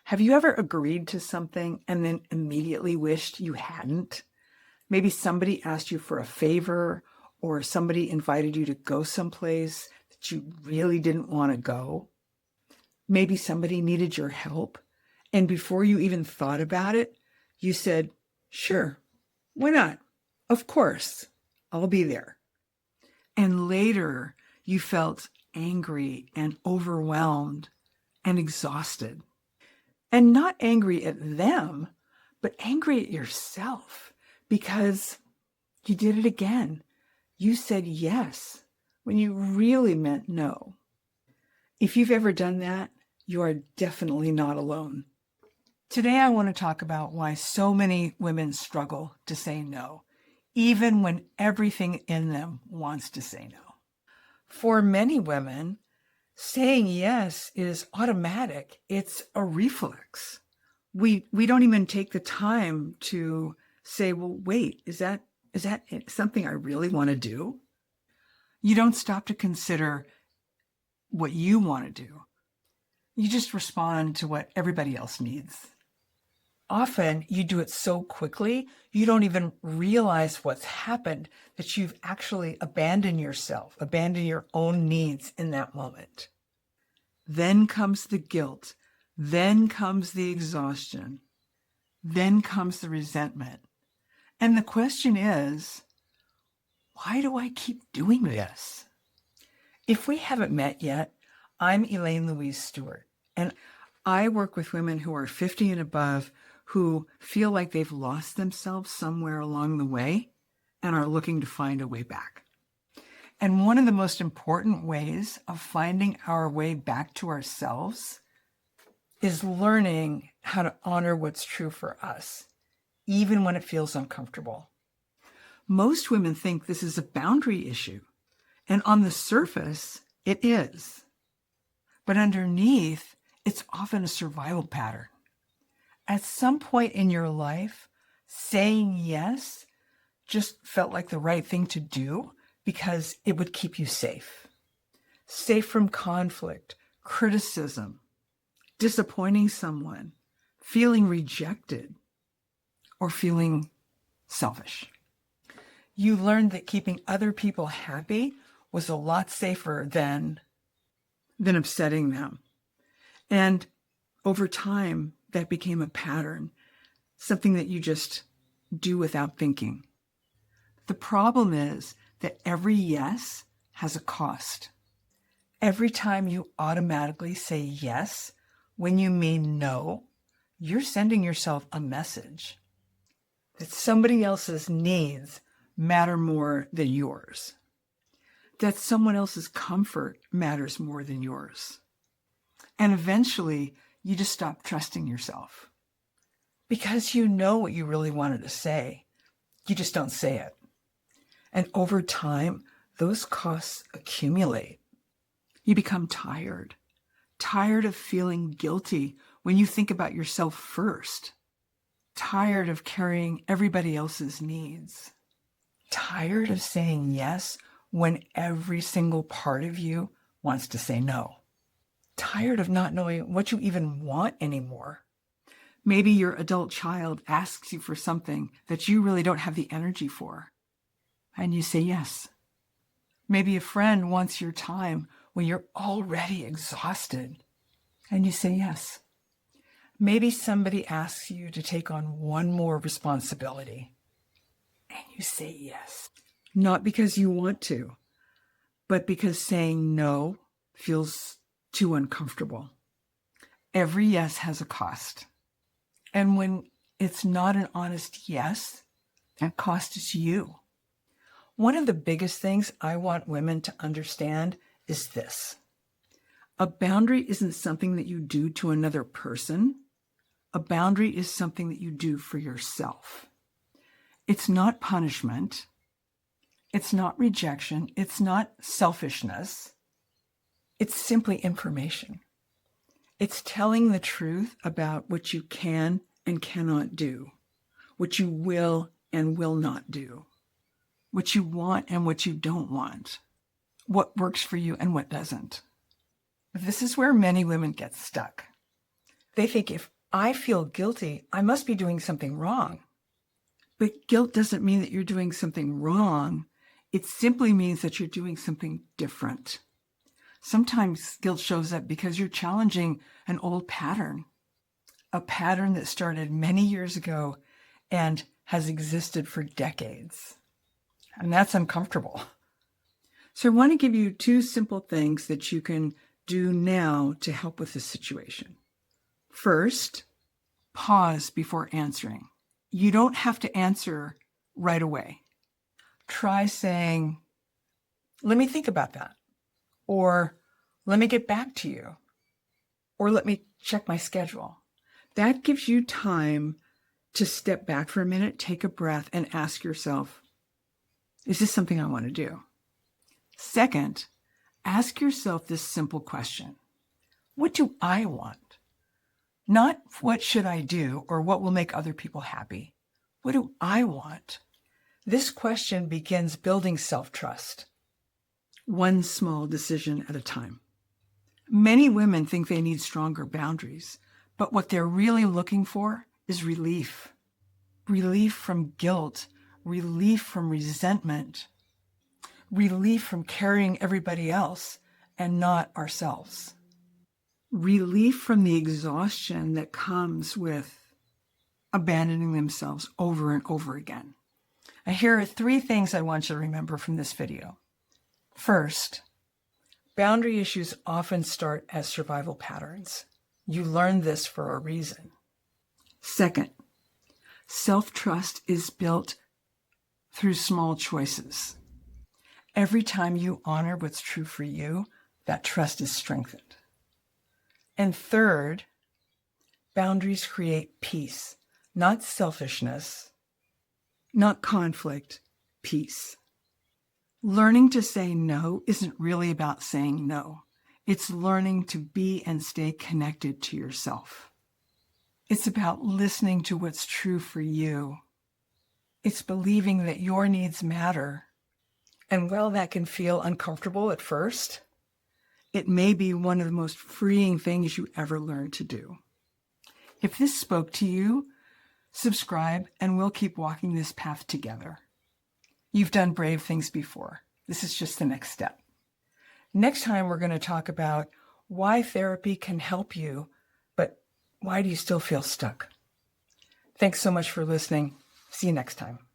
Have you ever agreed to something and then immediately wished you hadn't? Maybe somebody asked you for a favor or somebody invited you to go someplace that you really didn't want to go. Maybe somebody needed your help, and before you even thought about it, you said, "Sure, why not? Of course, I'll be there." And later you felt angry and overwhelmed and exhausted. And not angry at them, but angry at yourself because you did it again. You said yes when you really meant no. If you've ever done that, you are definitely not alone. Today, I want to talk about why so many women struggle to say no, even when everything in them wants to say no. For many women, saying yes is automatic. It's a reflex. We don't even take the time to say, well, wait, is that something I really want to do? You don't stop to consider what you want to do. You just respond to what everybody else needs. Often you do it so quickly, you don't even realize what's happened, that you've actually abandoned yourself, abandoned your own needs in that moment. Then comes the guilt. Then comes the exhaustion. Then comes the resentment. And the question is, why do I keep doing this? If we haven't met yet, I'm Elaine Louise Stewart, and I work with women who are 50 and above who feel like they've lost themselves somewhere along the way and are looking to find a way back. And one of the most important ways of finding our way back to ourselves is learning how to honor what's true for us, even when it feels uncomfortable. Most women think this is a boundary issue, and on the surface, it is. But underneath, it's often a survival pattern. At some point in your life, saying yes just felt like the right thing to do because it would keep you safe. Safe from conflict, criticism, disappointing someone, feeling rejected, or feeling selfish. You learned that keeping other people happy was a lot safer than upsetting them. And over time, that became a pattern, something that you just do without thinking. The problem is that every yes has a cost. Every time you automatically say yes when you mean no, you're sending yourself a message that somebody else's needs matter more than yours, that someone else's comfort matters more than yours. And eventually, you just stop trusting yourself because you know what you really wanted to say. You just don't say it. And over time, those costs accumulate. You become tired of feeling guilty when you think about yourself first, tired of carrying everybody else's needs, tired of saying yes when every single part of you wants to say no. Tired of not knowing what you even want anymore. Maybe your adult child asks you for something that you really don't have the energy for, and you say yes. Maybe a friend wants your time when you're already exhausted, and you say yes. Maybe somebody asks you to take on one more responsibility, and you say yes. Not because you want to, but because saying no feels too uncomfortable. Every yes has a cost. And when it's not an honest yes, that cost is you. One of the biggest things I want women to understand is this. A boundary isn't something that you do to another person. A boundary is something that you do for yourself. It's not punishment. It's not rejection. It's not selfishness. It's simply information. It's telling the truth about what you can and cannot do, what you will and will not do, what you want and what you don't want, what works for you and what doesn't. This is where many women get stuck. They think I feel guilty. I must be doing something wrong. But guilt doesn't mean that you're doing something wrong. It simply means that you're doing something different. Sometimes guilt shows up because you're challenging an old pattern, a pattern that started many years ago and has existed for decades. And that's uncomfortable. So I want to give you 2 simple things that you can do now to help with this situation. First, pause before answering. You don't have to answer right away. Try saying, let me think about that. Or let me get back to you. Or let me check my schedule. That gives you time to step back for a minute, take a breath, and ask yourself, is this something I want to do? Second, ask yourself this simple question. What do I want? Not what should I do or what will make other people happy. What do I want? This question begins building self-trust, one small decision at a time. Many women think they need stronger boundaries, but what they're really looking for is relief. Relief from guilt, relief from resentment, relief from carrying everybody else and not ourselves. Relief from the exhaustion that comes with abandoning themselves over and over again. And here are 3 things I want you to remember from this video. First, boundary issues often start as survival patterns. You learned this for a reason. Second, self-trust is built through small choices. Every time you honor what's true for you, that trust is strengthened. And third, boundaries create peace, not selfishness, not conflict, peace. Learning to say no isn't really about saying no. It's learning to be and stay connected to yourself. It's about listening to what's true for you. It's believing that your needs matter. And while that can feel uncomfortable at first, it may be one of the most freeing things you ever learn to do. If this spoke to you, subscribe and we'll keep walking this path together. You've done brave things before. This is just the next step. Next time, we're going to talk about why therapy can help you, but why do you still feel stuck? Thanks so much for listening. See you next time.